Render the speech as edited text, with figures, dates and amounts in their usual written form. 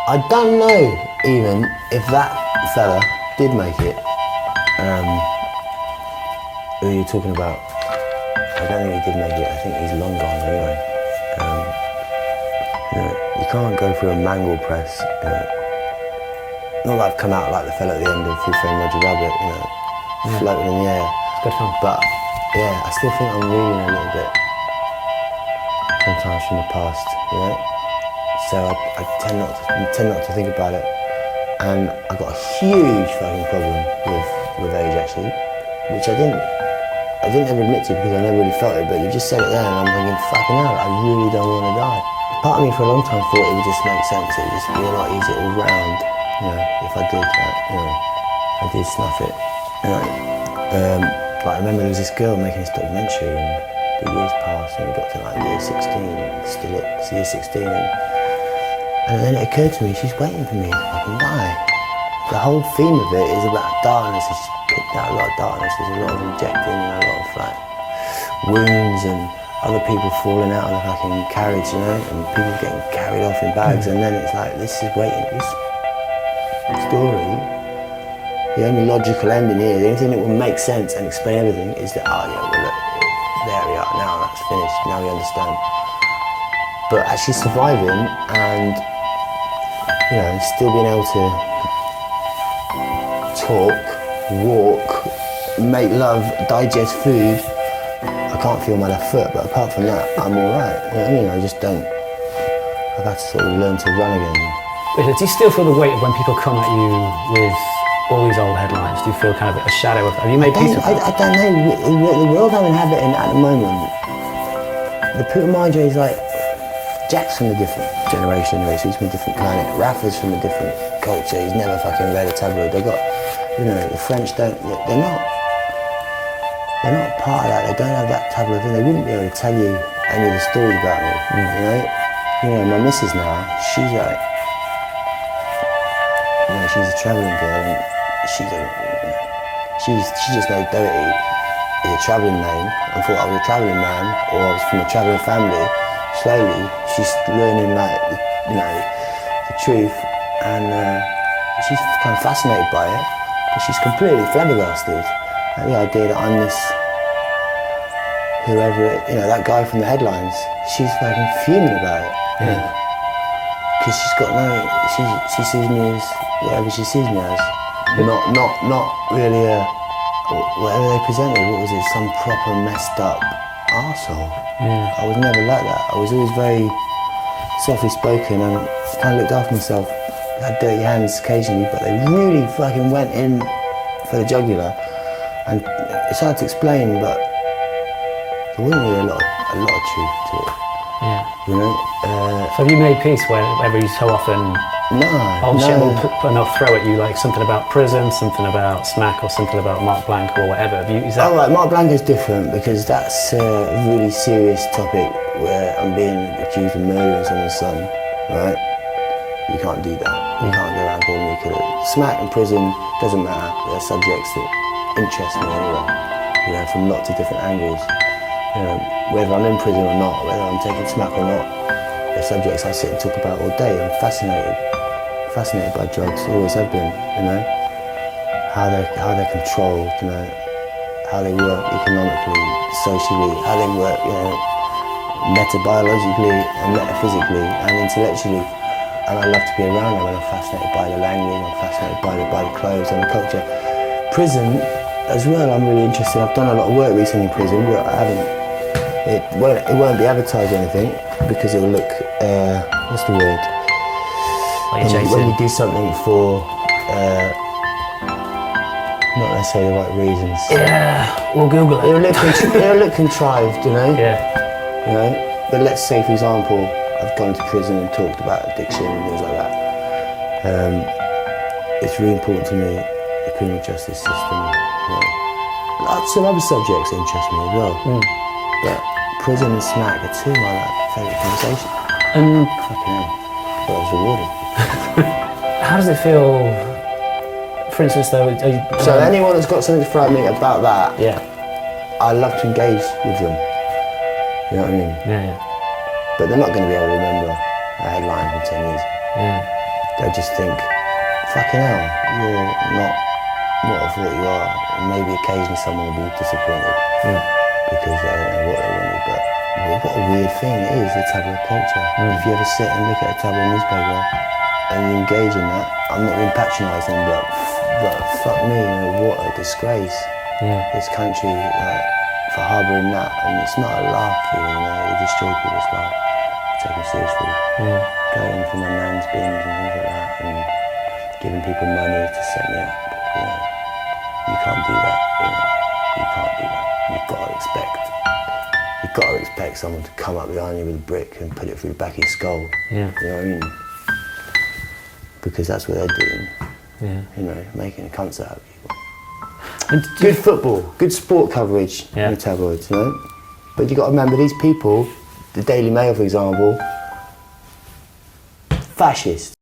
I don't know even if that fella did make it. Who are you talking about? I don't think he did make it. I think he's long gone anyway. You can't go through a mangle press. Not that I've come out like the fella at the end of Who Framed Roger Rabbit, floating in the air. It's good fun. But yeah, I still think I'm reeling a little bit sometimes from the past, So I tend not to think about it. And I've got a huge fucking problem with age actually, which I didn't ever admit to because I never really felt it, but you just said it there and I'm thinking, fucking hell, I really don't want to die. Part of me for a long time thought it would just make sense, it would just be a lot easier all round, if I did that, I did snuff it. But I remember there was this girl making this documentary and the years passed and we got to like year 16, still at year 16. And then it occurred to me, she's waiting for me. Fucking why? The whole theme of it is about darkness. She's picked out a lot of darkness. There's a lot of rejecting and a lot of like wounds and other people falling out of the fucking carriage, and people getting carried off in bags. And then it's like, this is waiting. This story, the only logical ending here, the only thing that will make sense and explain everything is that, oh yeah, well look, there we are now. That's finished. Now we understand. But actually surviving and still being able to talk, walk, make love, digest food. I can't feel my left foot, but apart from that, I'm all right. I just don't. I've had to sort of learn to run again. But do you still feel the weight of when people come at you with all these old headlines? Do you feel kind of a shadow of? Have you made peace with that? I don't know. The world I'm inhabiting at the moment, the Peter Doherty is like. Jack's from a different generation, he's from a different planet. Rafa's from a different culture, he's never fucking read a tabloid. They got, the French they're not part of that, they don't have that tabloid thing. They wouldn't be able to tell you any of the stories about me, my missus now, she's like, she's a travelling girl and she just knows Doherty is a travelling name and thought I was a travelling man or I was from a travelling family. Slowly, she's learning the truth, and she's kind of fascinated by it. But she's completely flabbergasted at the idea that I'm this whoever, that guy from the headlines. She's fucking fuming about it, because she's got she sees me as whatever she sees me as, not really whatever they presented. What was it? Some proper messed up arsehole. I was never like that. I was always very softly spoken and kind of looked after myself. I had dirty hands occasionally, but they really fucking went in for the jugular. And it's hard to explain, but there wasn't really a lot of truth to it. So have you made peace where every so often shit will throw at you like something about prison, something about Smack or something about Mark Blanc or whatever? Oh right, Mark Blanc is different because that's a really serious topic where I'm being accused of murdering someone's son, right? You can't do that. You can't go around calling me a killer. Smack and prison, doesn't matter. They're subjects that interest me anyway, from lots of different angles. Whether I'm in prison or not, whether I'm taking Smack or not, they're subjects I sit and talk about all day. I'm fascinated by drugs, always have been, how they're controlled, how they work economically, socially, how they work, metabiologically and metaphysically and intellectually. And I love to be around them, and I'm fascinated by the language, I'm fascinated by the clothes and the culture. Prison as well, I'm really interested. I've done a lot of work recently in prison, but I haven't. It won't be advertised or anything because it will look, what's the word? When you do something for not necessarily the right reasons. Yeah, we'll Google it. It'll look contrived, Yeah. But let's say, for example, I've gone to prison and talked about addiction and things like that. It's really important to me, the criminal justice system. Lots of other subjects interest me as well. But prison and Smack are two of my favourite conversations. Fucking hell, that was rewarding. How does it feel, for instance, though? So anyone that's got something to throw at me about that, I love to engage with them. You know what I mean? Yeah. But they're not going to be able to remember a headline from 10 years. they just think, fucking hell, you're not what I thought you are. And maybe occasionally someone will be disappointed because they don't know what they wanted, but what a weird thing it is, the tabloid culture. If you ever sit and look at a tabloid newspaper and you engage in that, I'm not being patronising, but fuck me, you know, what a disgrace. This country, like, for harbouring that, and it's not a laugh, you know, it destroys people's life. Take them seriously. Going from my nan's bins and things like that, and giving people money to set me up, you know. You can't do that, you know. You can't do that. You've got to expect someone to come up behind you with a brick and put it through the back of your skull. You know what I mean? Because that's what they're doing. You know, making a cunt out of people. Good football, good sport coverage in the tabloids, you know? But you've got to remember, these people, the Daily Mail, for example, fascists.